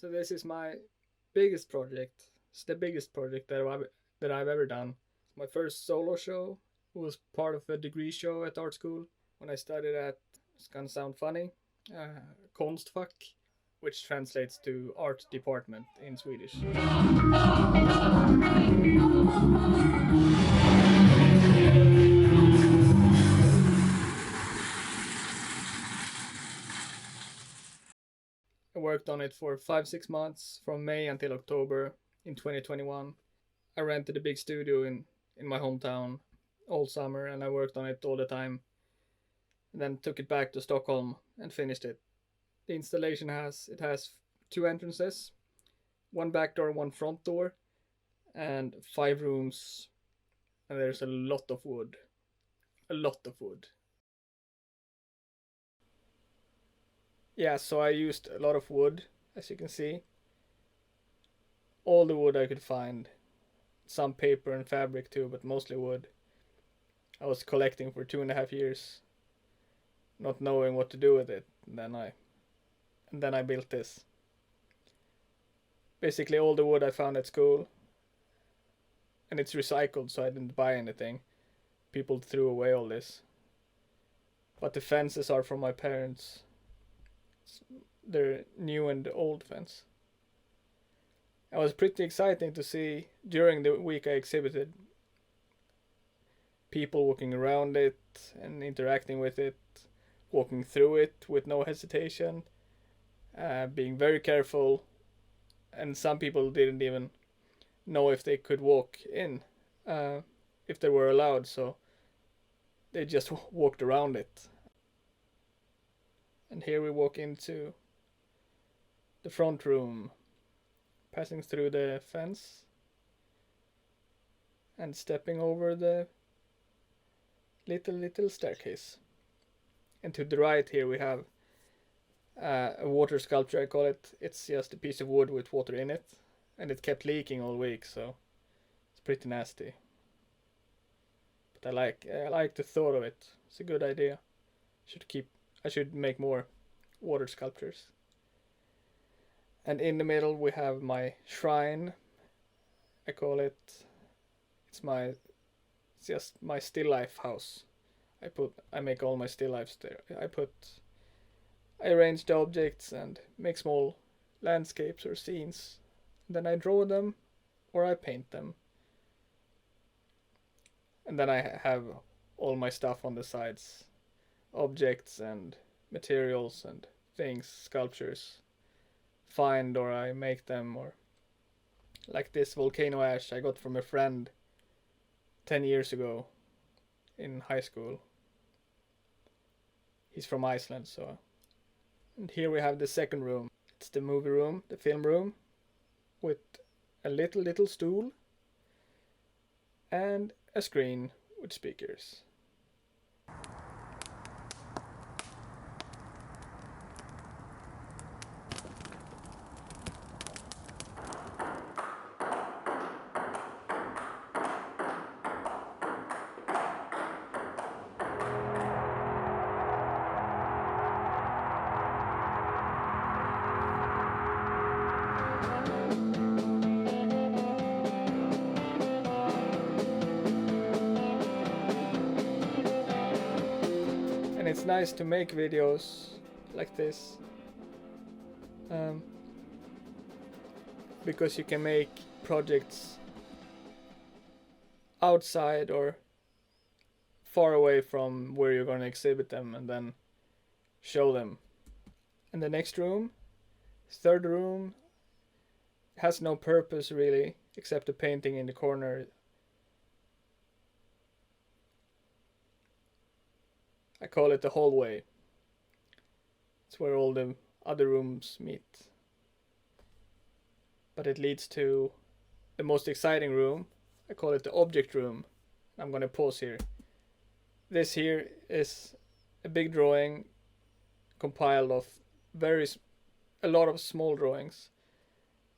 So this is my biggest project. It's the biggest project that I've ever done. My first solo show was part of a degree show at art school when I studied at, it's gonna sound funny, Konstfack, which translates to art department in Swedish. I worked on it for 5-6 months from May until October in 2021. I rented a big studio in my hometown all summer and I worked on it all the time. And then took it back to Stockholm and finished it. The installation has 2 entrances, 1 back door, 1 front door, and 5 rooms. And there's a lot of wood. A lot of wood. Yeah, so I used a lot of wood, as you can see. All the wood I could find. Some paper and fabric too, but mostly wood. I was collecting for 2.5 years, not knowing what to do with it. And then I built this. Basically all the wood I found at school, and it's recycled, so I didn't buy anything. People threw away all this. But the fences are from my parents. They're new and old fence. It was pretty exciting to see during the week I exhibited people walking around it and interacting with it, walking through it with no hesitation, being very careful, and some people didn't even know if they could walk in, if they were allowed, so they just walked around it. And here we walk into the front room, passing through the fence and stepping over the little staircase. And to the right here we have a water sculpture, I call it. It's just a piece of wood with water in it, and it kept leaking all week, so it's pretty nasty. But I like the thought of it. It's a good idea. I should make more water sculptures. And in the middle we have my shrine. I call it. It's just my still life house. I make all my still lifes there. I arrange the objects and make small landscapes or scenes. Then I draw them or I paint them. And then I have all my stuff on the sides. Objects and materials and things, sculptures. Find or I make them, or like this volcano ash I got from a friend 10 years ago in high school. He's from Iceland, so. And here we have the second room. It's the movie room, the film room, with a little stool and a screen with speakers. And it's nice to make videos like this, because you can make projects outside or far away from where you're going to exhibit them and then show them. And the next room, third room, has no purpose really except a painting in the corner. I call it the hallway. It's where all the other rooms meet. But it leads to the most exciting room. I call it the object room. I'm gonna pause here. This here is a big drawing compiled of a lot of small drawings,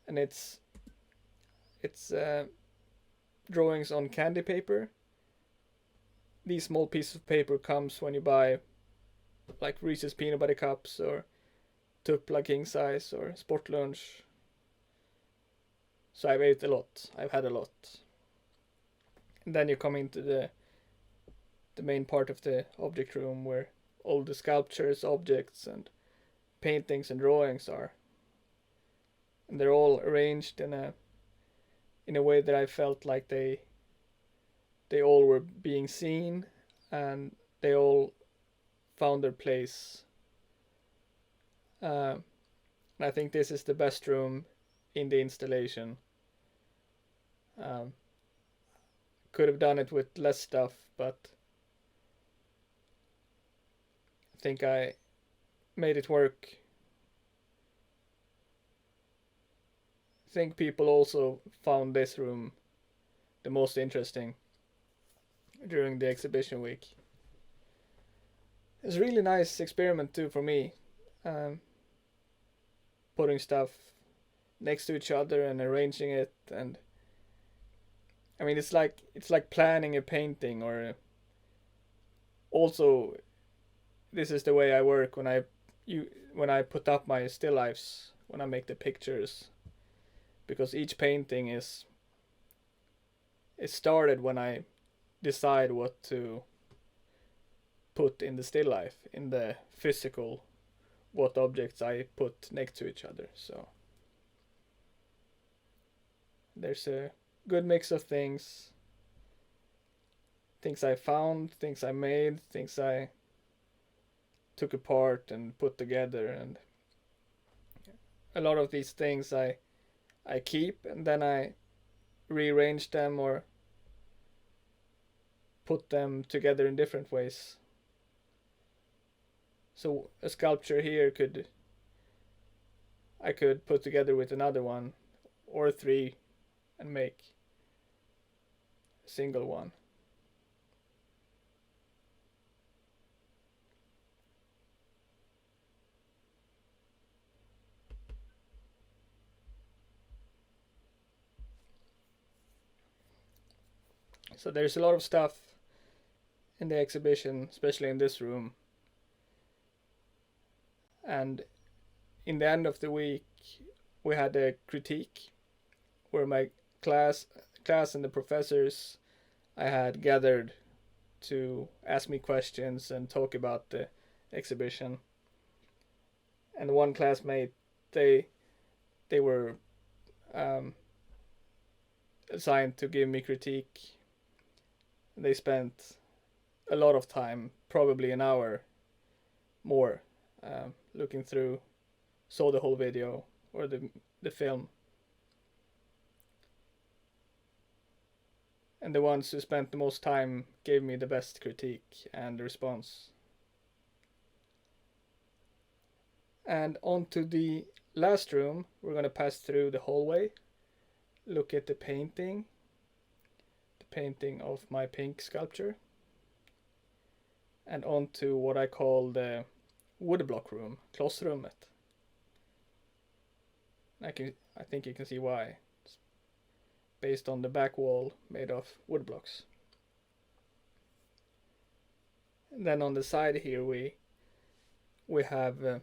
and it's drawings on candy paper. These small pieces of paper comes when you buy like Reese's peanut butter cups or Tupla king size or Sportlunch So I've ate a lot. I've had a lot. And then you come into the main part of the object room where all the sculptures, objects, and paintings and drawings are. And they're all arranged in a way that I felt like they all were being seen, and they all found their place. And I think this is the best room in the installation. Could have done it with less stuff, but I think I made it work. I think people also found this room the most interesting during the exhibition week. It's a really nice experiment too for me, putting stuff next to each other and arranging it, and I mean it's like planning a painting, or also this is the way I work when I put up my still lifes, when I make the pictures, because each painting is started when I decide what to put in the still life, in the physical, what objects I put next to each other. So there's a good mix of things I found, things I made, things I took apart and put together, and a lot of these things I keep, and then I rearrange them or put them together in different ways. So a sculpture here I could put together with another one or three and make a single one. So there's a lot of stuff in the exhibition, especially in this room. And in the end of the week, we had a critique where my class and the professors I had gathered to ask me questions and talk about the exhibition. And one classmate, they were assigned to give me critique. They spent a lot of time, probably an hour more, looking through, saw the whole video or the film. And the ones who spent the most time gave me the best critique and response. And on to the last room, we're going to pass through the hallway, look at the painting of my pink sculpture, and on to what I call the woodblock room, klossrummet. I think you can see why. It's based on the back wall made of wood blocks. And then on the side here we have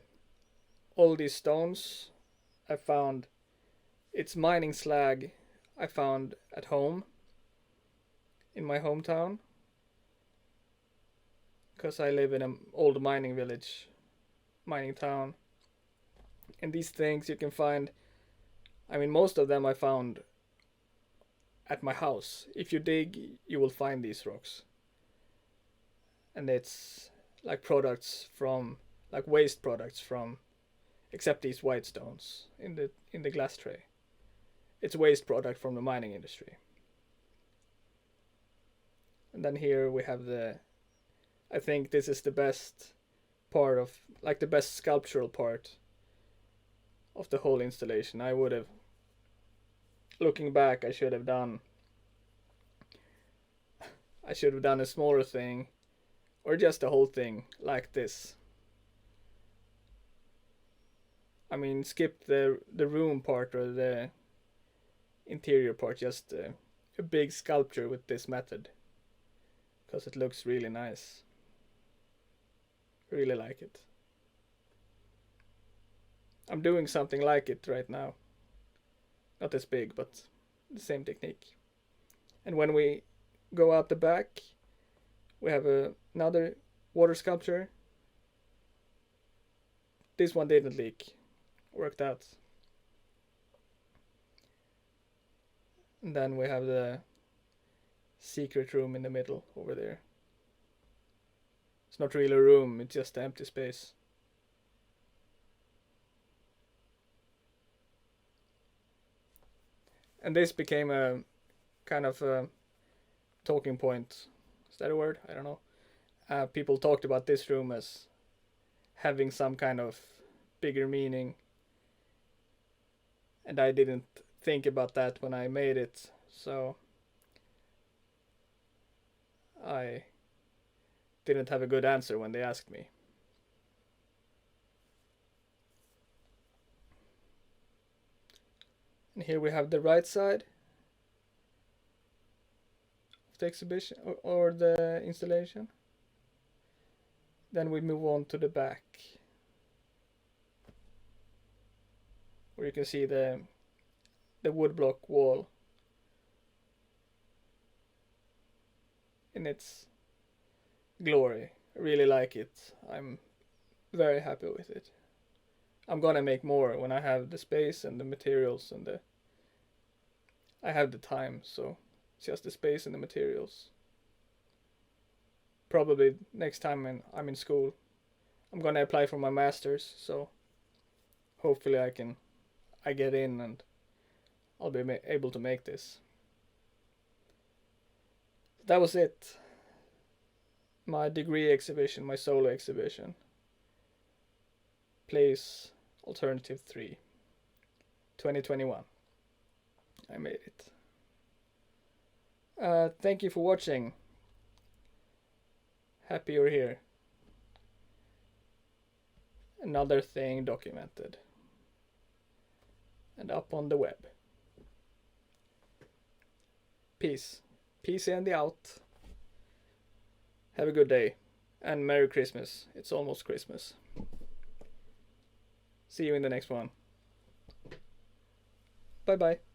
all these stones I found. It's mining slag I found at home in my hometown, because I live in an old mining village, mining town. And these things you can find, I mean most of them I found at my house. If you dig, you will find these rocks. And it's like products from, like waste products from, except these white stones in the glass tray. It's waste product from the mining industry. And then here we have I think this is the best part of, like the best sculptural part of the whole installation. Looking back, I should have done a smaller thing, or just the whole thing like this. I mean, skip the room part or the interior part, just a big sculpture with this method, because it looks really nice. Really like it. I'm doing something like it right now. Not as big, but the same technique. And when we go out the back, we have another water sculpture. This one didn't leak. Worked out. And then we have the secret room in the middle over there. It's not really a room, it's just an empty space. And this became a kind of a talking point. Is that a word? I don't know. People talked about this room as having some kind of bigger meaning. And I didn't think about that when I made it, so I didn't have a good answer when they asked me. And here we have the right side of the exhibition or the installation. Then we move on to the back, where you can see the woodblock wall in its glory. I really like it. I'm very happy with it. I'm gonna make more when I have the space and the materials and I have the time, so it's just the space and the materials. Probably next time I'm in school, I'm gonna apply for my master's, so hopefully I get in and I'll be able to make this. That was it. My degree exhibition, my solo exhibition. Place Alternative 3, 2021. I made it. Thank you for watching. Happy you're here. Another thing documented and up on the web. Peace. Peace and the out. Have a good day and Merry Christmas. It's almost Christmas. See you in the next one. Bye bye.